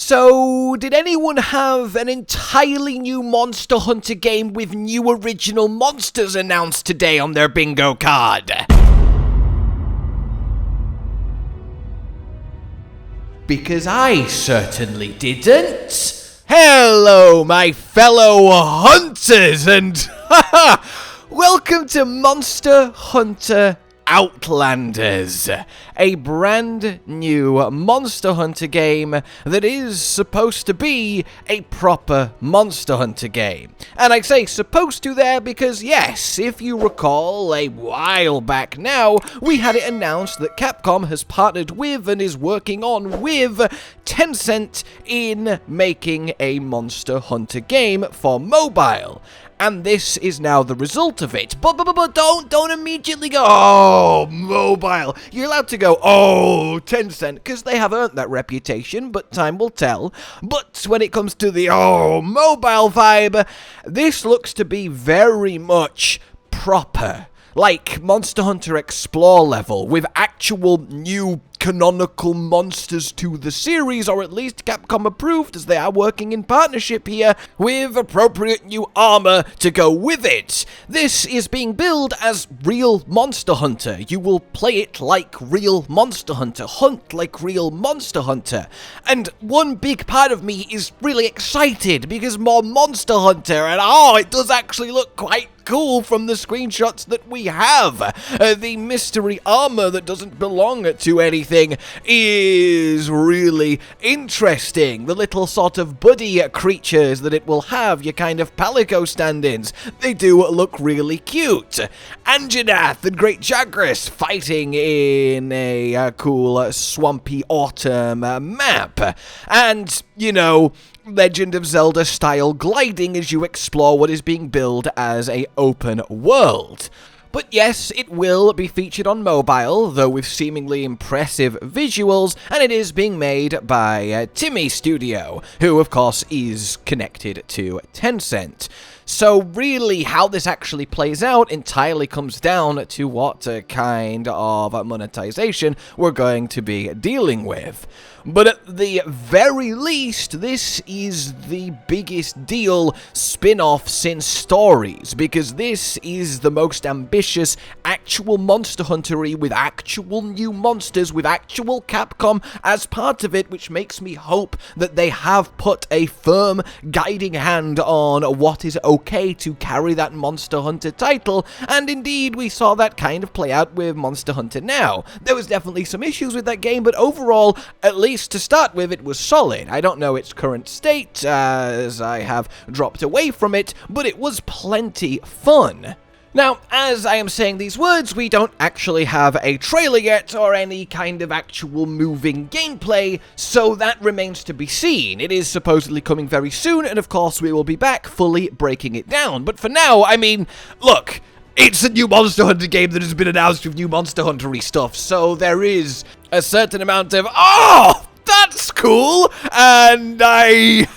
So, did anyone have an entirely new Monster Hunter game with new original monsters announced today on their bingo card? Because I certainly didn't. Hello, my fellow hunters, and welcome to Monster Hunter Outlanders, a brand new Monster Hunter game that is supposed to be a proper Monster Hunter game. And I say supposed to there because yes, if you recall, a while back now, we had it announced that Capcom has partnered with and is working on with Tencent in making a Monster Hunter game for mobile. And this is now the result of it. But don't immediately go, oh, mobile. You're allowed to go, oh, Tencent, because they have earned that reputation, but time will tell. But when it comes to the, oh, mobile vibe, this looks to be very much proper. Like Monster Hunter Explore level, with actual new canonical monsters to the series, or at least Capcom approved, as they are working in partnership here, with appropriate new armor to go with it. This is being billed as real Monster Hunter. You will play it like real Monster Hunter, hunt like real Monster Hunter. And one big part of me is really excited, because more Monster Hunter, and oh, it does actually look quite cool from the screenshots that we have. The mystery armor that doesn't belong to anything is really interesting. The little sort of buddy creatures that it will have, your kind of palico stand-ins, they do look really cute. Anjanath and Great Jagras fighting in a cool swampy autumn map. And, you know, Legend of Zelda style gliding as you explore what is being billed as a open world. But yes, it will be featured on mobile, though with seemingly impressive visuals, and it is being made by Timi Studio, who of course is connected to Tencent. So really, how this actually plays out entirely comes down to what kind of monetization we're going to be dealing with. But at the very least, this is the biggest deal spin-off since Stories, because this is the most ambitious actual Monster Hunter-y with actual new monsters, with actual Capcom as part of it, which makes me hope that they have put a firm guiding hand on what is okay to carry that Monster Hunter title, and indeed we saw that kind of play out with Monster Hunter Now. There was definitely some issues with that game, but overall, at least to start with, it was solid. I don't know its current state, as I have dropped away from it, but it was plenty fun. Now, as I am saying these words, we don't actually have a trailer yet, or any kind of actual moving gameplay, so that remains to be seen. It is supposedly coming very soon, and of course we will be back fully breaking it down. But for now, I mean, look, it's a new Monster Hunter game that has been announced with new Monster Hunter-y stuff, so there is a certain amount of, oh, that's cool, and I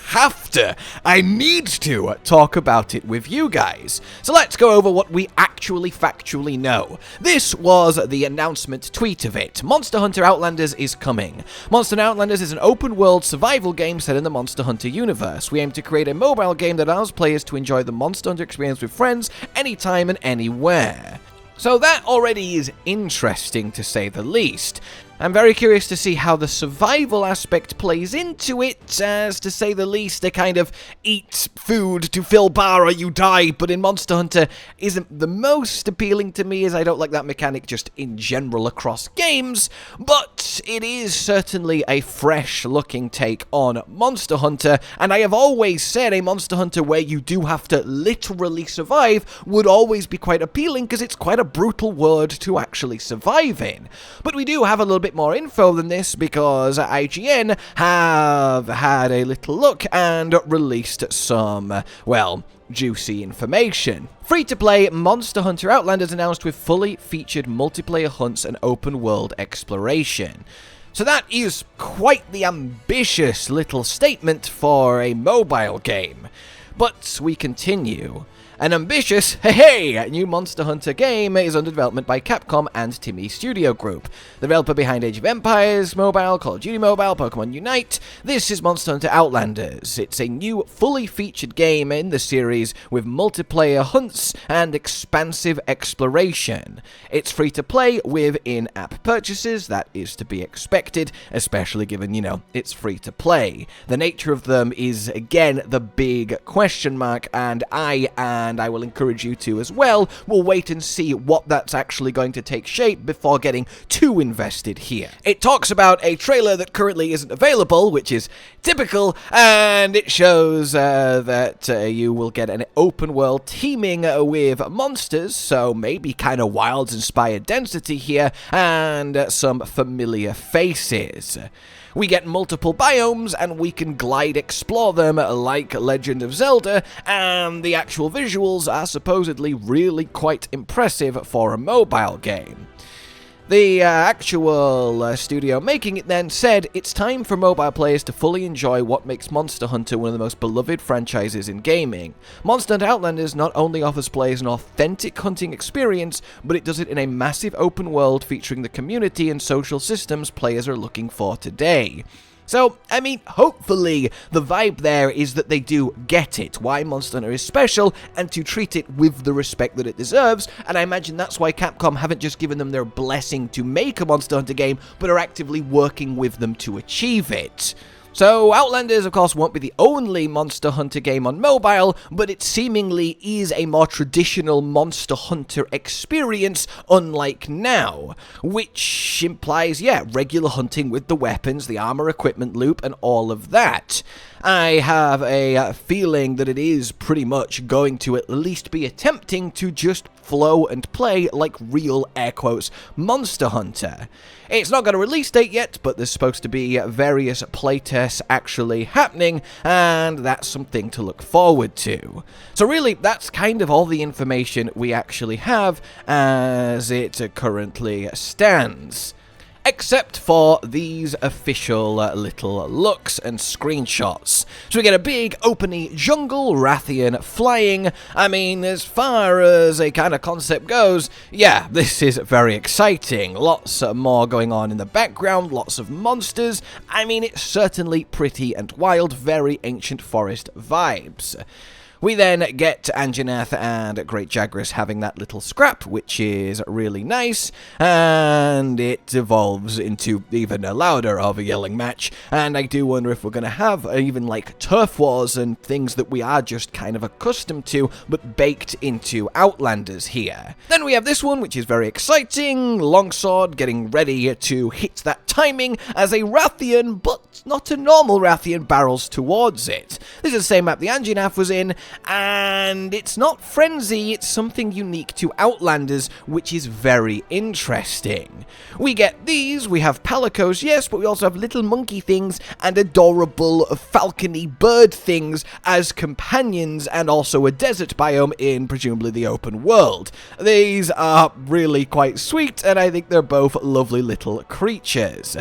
need to talk about it with you guys. So let's go over what we actually factually know. This was the announcement tweet of it. Monster Hunter Outlanders is coming. Monster Hunter Outlanders is an open-world survival game set in the Monster Hunter universe. We aim to create a mobile game that allows players to enjoy the Monster Hunter experience with friends anytime and anywhere. So that already is interesting, to say the least. I'm very curious to see how the survival aspect plays into it, as to say the least, a kind of eat food to fill bar or you die, but in Monster Hunter isn't the most appealing to me, as I don't like that mechanic just in general across games, but it is certainly a fresh looking take on Monster Hunter, and I have always said a Monster Hunter where you do have to literally survive would always be quite appealing, because it's quite a brutal world to actually survive in. But we do have a little bit more info than this, because IGN have had a little look and released some, well, juicy information. Free-to-play Monster Hunter Outlanders announced with fully featured multiplayer hunts and open-world exploration. So that is quite the ambitious little statement for a mobile game. But we continue. An ambitious, new Monster Hunter game is under development by Capcom and Timi Studio Group. The developer behind Age of Empires Mobile, Call of Duty Mobile, Pokemon Unite. This is Monster Hunter Outlanders. It's a new, fully featured game in the series with multiplayer hunts and expansive exploration. It's free to play with in-app purchases. That is to be expected, especially given, it's free to play. The nature of them is, again, the big question mark, and I will encourage you to as well. We'll wait and see what that's actually going to take shape before getting too invested here. It talks about a trailer that currently isn't available, which is typical, and it shows that you will get an open world teeming with monsters, so maybe kind of Wilds-inspired density here, and some familiar faces. We get multiple biomes, and we can glide explore them like Legend of Zelda, and the actual visuals are supposedly really quite impressive for a mobile game. The actual studio making it then said, it's time for mobile players to fully enjoy what makes Monster Hunter one of the most beloved franchises in gaming. Monster Hunter Outlanders not only offers players an authentic hunting experience, but it does it in a massive open world featuring the community and social systems players are looking for today. So, hopefully the vibe there is that they do get it, why Monster Hunter is special, and to treat it with the respect that it deserves, and I imagine that's why Capcom haven't just given them their blessing to make a Monster Hunter game, but are actively working with them to achieve it. So, Outlanders, of course, won't be the only Monster Hunter game on mobile, but it seemingly is a more traditional Monster Hunter experience, unlike now, which implies, regular hunting with the weapons, the armor equipment loop, and all of that. I have a feeling that it is pretty much going to at least be attempting to just flow and play like real, air quotes, Monster Hunter. It's not got a release date yet, but there's supposed to be various playtests actually happening, and that's something to look forward to. So really, that's kind of all the information we actually have as it currently stands. Except for these official little looks and screenshots. So we get a big, openy jungle, Rathian flying. As far as a kind of concept goes, this is very exciting. Lots more going on in the background, lots of monsters. It's certainly pretty and wild, very ancient forest vibes. We then get Anjanath and Great Jagras having that little scrap, which is really nice, and it evolves into even a louder of a yelling match, and I do wonder if we're going to have even like turf wars and things that we are just kind of accustomed to, but baked into Outlanders here. Then we have this one, which is very exciting, Longsword getting ready to hit that timing as a Rathian, but not a normal Rathian, barrels towards it. This is the same map the Anjanath was in, and it's not Frenzy, it's something unique to Outlanders, which is very interesting. We get these, we have palicos, yes, but we also have little monkey things and adorable falcony bird things as companions, and also a desert biome in presumably the open world. These are really quite sweet, and I think they're both lovely little creatures.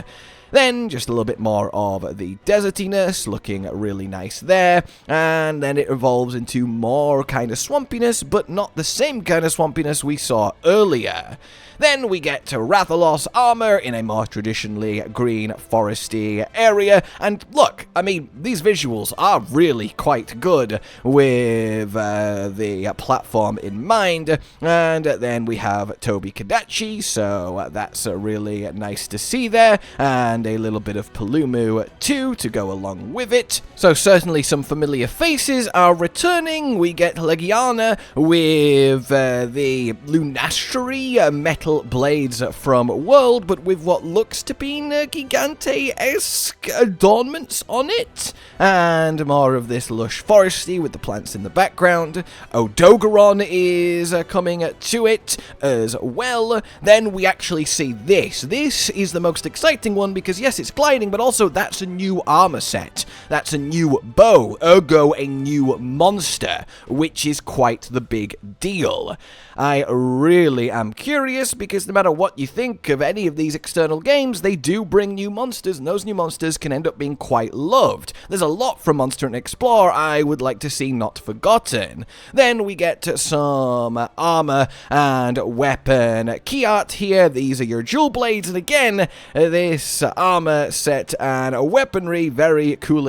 Then, just a little bit more of the desertiness, looking really nice there, and then it evolves into more kind of swampiness, but not the same kind of swampiness we saw earlier. Then we get to Rathalos armor in a more traditionally green foresty area, and look, these visuals are really quite good with the platform in mind, and then we have Toby Kadachi, so that's really nice to see there, and a little bit of Palumu too to go along with it. So certainly some familiar faces are returning. We get Legiana with the Lunastery metal blades from World, but with what looks to be Gigante-esque adornments on it, and more of this lush foresty with the plants in the background. Odogaron is coming to it as well. Then we actually see this. This is the most exciting one because yes, it's gliding, but also that's a new armor set. That's a new bow, ergo a new monster, which is quite the big deal. I really am curious because no matter what you think of any of these external games, they do bring new monsters, and those new monsters can end up being quite loved. There's a lot from Monster Hunter Explore I would like to see not forgotten. Then we get some armor and weapon key art here. These are your jewel blades, and again, this armor set and weaponry, very cool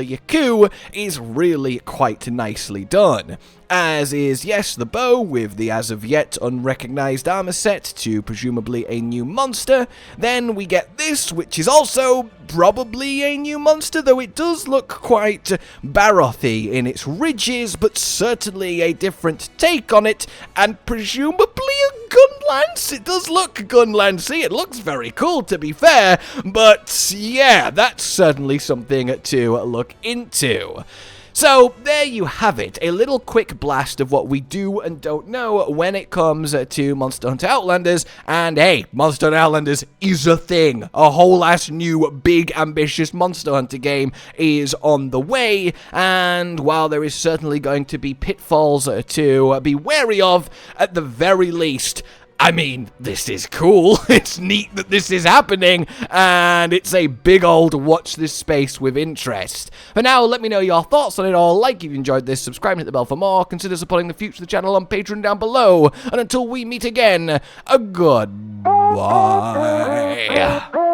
is really quite nicely done. As is, yes, the bow with the as of yet unrecognized armor set to presumably a new monster. Then we get this, which is also probably a new monster, though it does look quite Barothy in its ridges, but certainly a different take on it, and presumably a gun lance. It does look gun lancey. It looks very cool, to be fair, but yeah, that's certainly something to look into. So, there you have it, a little quick blast of what we do and don't know when it comes to Monster Hunter Outlanders, and hey, Monster Hunter Outlanders is a thing. A whole ass new, big, ambitious Monster Hunter game is on the way, and while there is certainly going to be pitfalls to be wary of, at the very least, I mean, this is cool. It's neat that this is happening, and it's a big old watch this space with interest. For now, let me know your thoughts on it all. Like if you enjoyed this, subscribe and hit the bell for more. Consider supporting the future of the channel on Patreon down below. And until we meet again, a goodbye.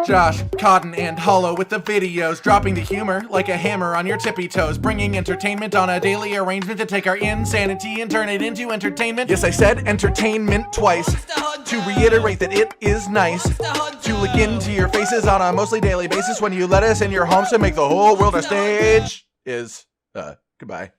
Josh, Cotton, and Hollow with the videos, dropping the humor like a hammer on your tippy toes, bringing entertainment on a daily arrangement to take our insanity and turn it into entertainment. Yes, I said entertainment twice, to reiterate that it is nice to look into your faces on a mostly daily basis when you let us in your homes to make the whole world a stage. Goodbye.